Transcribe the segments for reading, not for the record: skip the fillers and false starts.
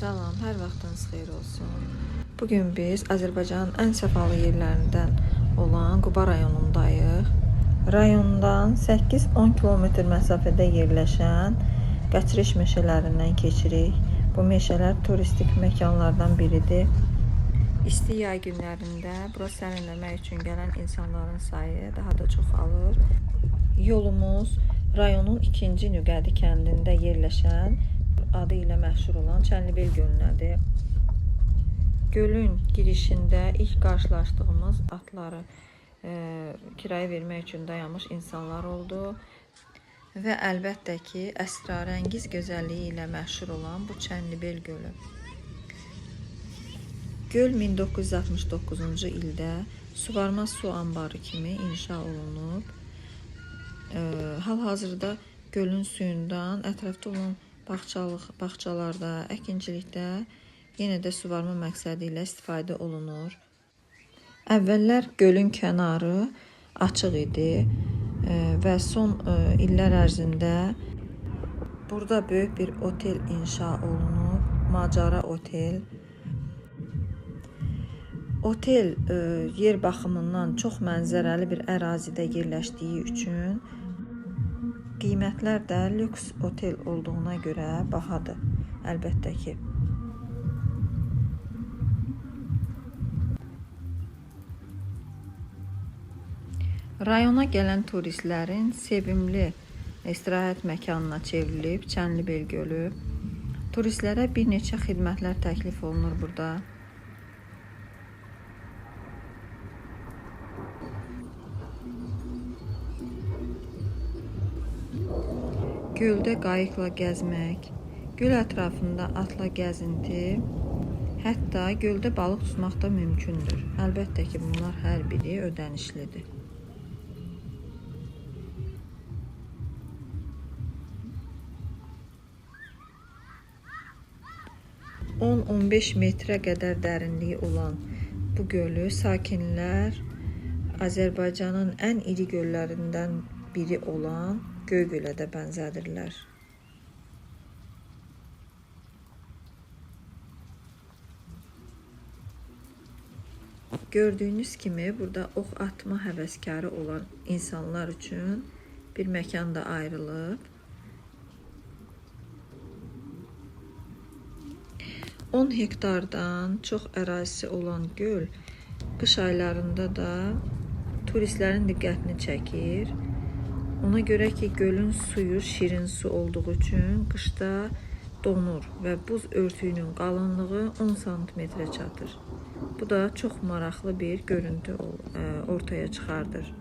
Salam, hər vaxtınız xeyir olsun. Bugün biz Azərbaycanın ən səfalı yerlərindən olan Quba rayonundayıq. Rayondan 8-10 kilometr məsafədə yerləşən Qəçiriş meşələrindən keçirik. Bu meşələr turistik məkanlardan biridir. İsti yay günlərində bura sərinləmək üçün gələn insanların sayı daha da çoxalır. Yolumuz rayonun 2-ci Nüqədi kəndində yerləşən adı ilə məşhur olan Çənlibel gölünədir. Gölün girişində ilk qarşılaşdığımız atları kirayə vermək üçün dayanmış insanlar oldu. Və əlbəttə ki, əsrarəngiz gözəlliyi ilə məşhur olan bu Çənlibel gölü. Göl 1969-cu ildə suvarma su anbarı kimi inşa olunub. Hal-hazırda gölün suyundan ətrafda olan bağçalarda, əkinçilikdə yenə də suvarma məqsədi ilə istifadə olunur. Əvvəllər gölün kənarı açıq idi və son illər ərzində burada böyük bir otel inşa olunub, Macəra Otel. Otel yer baxımından çox mənzərəli bir ərazidə yerləşdiyi üçün qiymətlər də lüks otel olduğuna görə bahadır, əlbəttə ki. Rayona gələn turistlərin sevimli istirahət məkanına çevrilib Çənlibel gölü. Turistlərə bir neçə xidmətlər təklif olunur burada. Göldə qayıqla gəzmək, göl ətrafında atla gəzinti, hətta göldə balıq tutmaq da mümkündür. Əlbəttə ki, bunlar hər biri ödənişlidir. (10-15 metrə qədər dərinliyi olan bu gölü sakinlər Azərbaycanın ən iri göllərindən biri olan Göygölə də bənzədirlər. Gördüyünüz kimi burada ox atma həvəskarı olan insanlar üçün bir məkan da ayrılıb. 10 hektardan çox ərazisi olan göl qış aylarında da turistlərin diqqətini çəkir. Ona görə ki, gölün suyu şirin su olduğu üçün qışda donur və buz örtüyünün qalınlığı 10 santimetrə çatır. Bu da çox maraqlı bir görüntü ortaya çıxardır.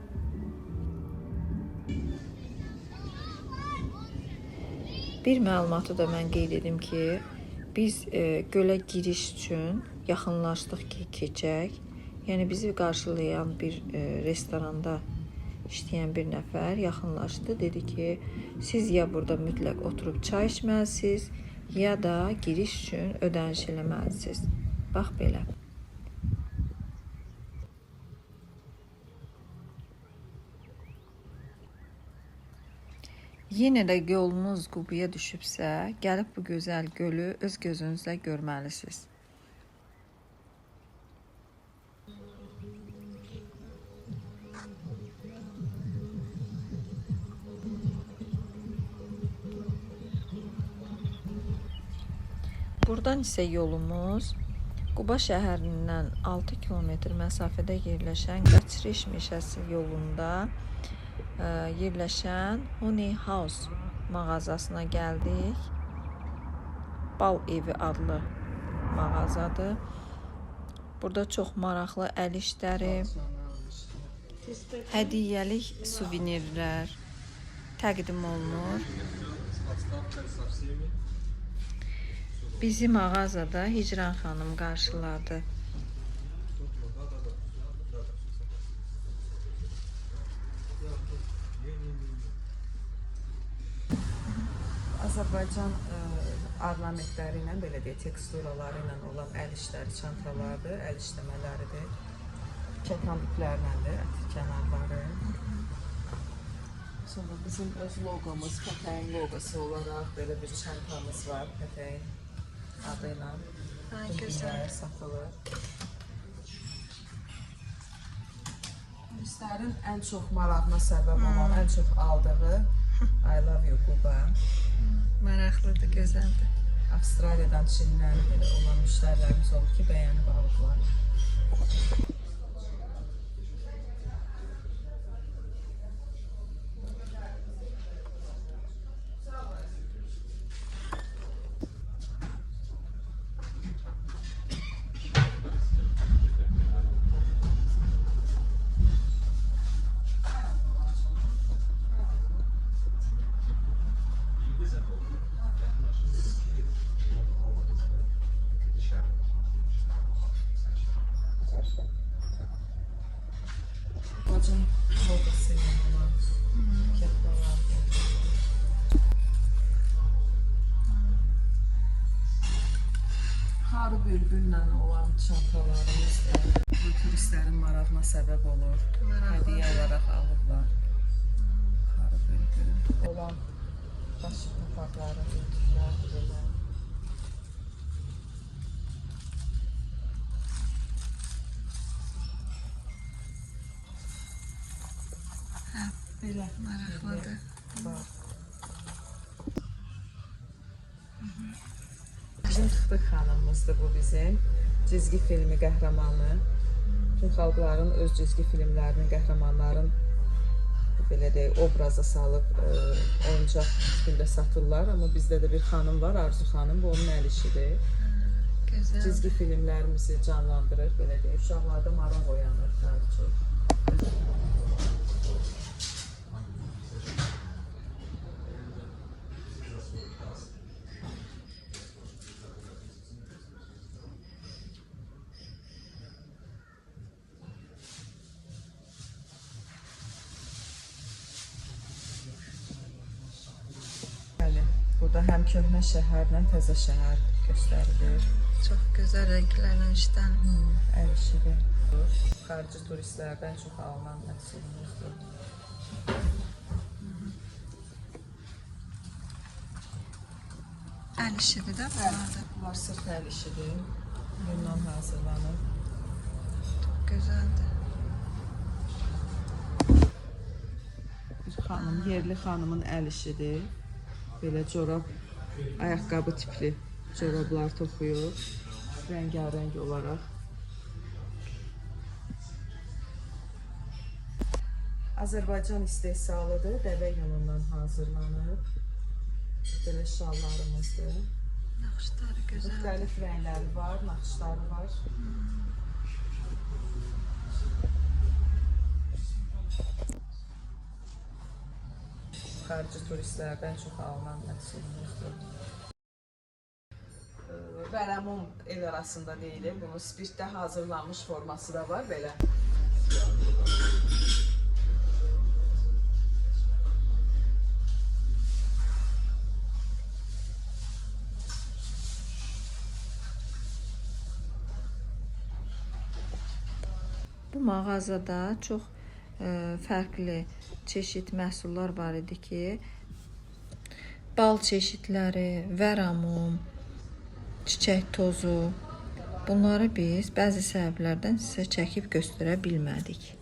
Bir məlumatı da mən qeyd edim ki, biz gölə giriş üçün yaxınlaşdıq ki, keçək. Yəni bizi qarşılayan bir restoranda işləyən bir nəfər yaxınlaşdı, dedi ki, siz ya burada mütləq oturub çay içməlisiniz, ya da giriş üçün ödəniş eləməlisiniz. Bax belə. Yenə də yolunuz Qubaya düşübsə, gəlib bu gözəl gölü öz gözünüzlə görməlisiniz. Buradan isə yolumuz Quba şəhərindən 6 kilometr məsafədə yerləşən Qəçiriş meşəsi yolunda yerləşən Honey House mağazasına gəldik. Bal evi adlı mağazadır. Burada çox maraqlı əl işləri, hədiyyəlik suvenirlər təqdim olunur. Bizi mağazada Hicran xanım qarşıladı. Azərbaycan ornamentləri ilə, belə deyək, teksturaları ilə olan əl işləri çantalardır, əl işləmələridir. Kətan iplərləndir, ətir kənarları. Sonra bizim öz loqomuz, Pətəyin loqosu olaraq belə bir çantamız var, Pətəyin. adı ilə. Ay, gözəl. Satılır. Turistlərin ən çox marağına səbəb olan, ən çox aldığı I love you Quba. Maraqlıdır, gözəldir. Avstraliyadan, Çindən belə olan müştərilərimiz olub ki, bəyənib alıblar. Bacım orada seviyorlar. Kepkalar. Xarı bülbülle olan çantalarımız bu turistlərin marağına səbəb olur. Hədiyyə olaraq alırlar. Xarı bülbül olan baş papaqları, ütüklər belə. Belə Maraqlıdır. var. Bizim Tıxtıq xanımımızdır bu bizim. Cizgi filmi qəhrəmanı. Bütün xalqların öz cizgi filmlərinin, qəhrəmanların belə deyək, obraza salıb oyuncaq tipində satırlar. Amma bizdə də bir xanım var, Arzu xanım, bu onun əl işidir. Gözəl. Cizgi filmlərimizi canlandırır, belə deyək. Uşaqlarda maraq oyanır daha çox. Bəli, burada həm köhnə şəhərlə təzə şəhər göstərilir. Çox gözəl renklərlə işlən. Əl işidir. Xarici turistlərdən çox alınan məhsulumuzdur. Əl işidir də bunlar da. Bunlar sırt əl işidir. Bundan hazırlanır. Gözəldir. Bir xanım, yerli xanımın əl işidir. Belə corab, ayaqqabı tipli corablar toxuyur. Rəngarəng olaraq. Azərbaycan istehsalıdır, dəvə yunundan hazırlanır. Belə şallarımızdır. Naxışları gözəl. Müxtəlif rəngləri var, naxışları var. Xarici turistlərdən çox alınan məhsulumuzdur. Bələmum el arasında deyilir. Bunun spirtdə hazırlanmış forması da var belə. Bu mağazada çox fərqli çeşid məhsullar var idi ki, bal çeşidləri, vəramum, çiçək tozu. Bunları biz bəzi səbəblərdən sizə çəkib göstərə bilmədik.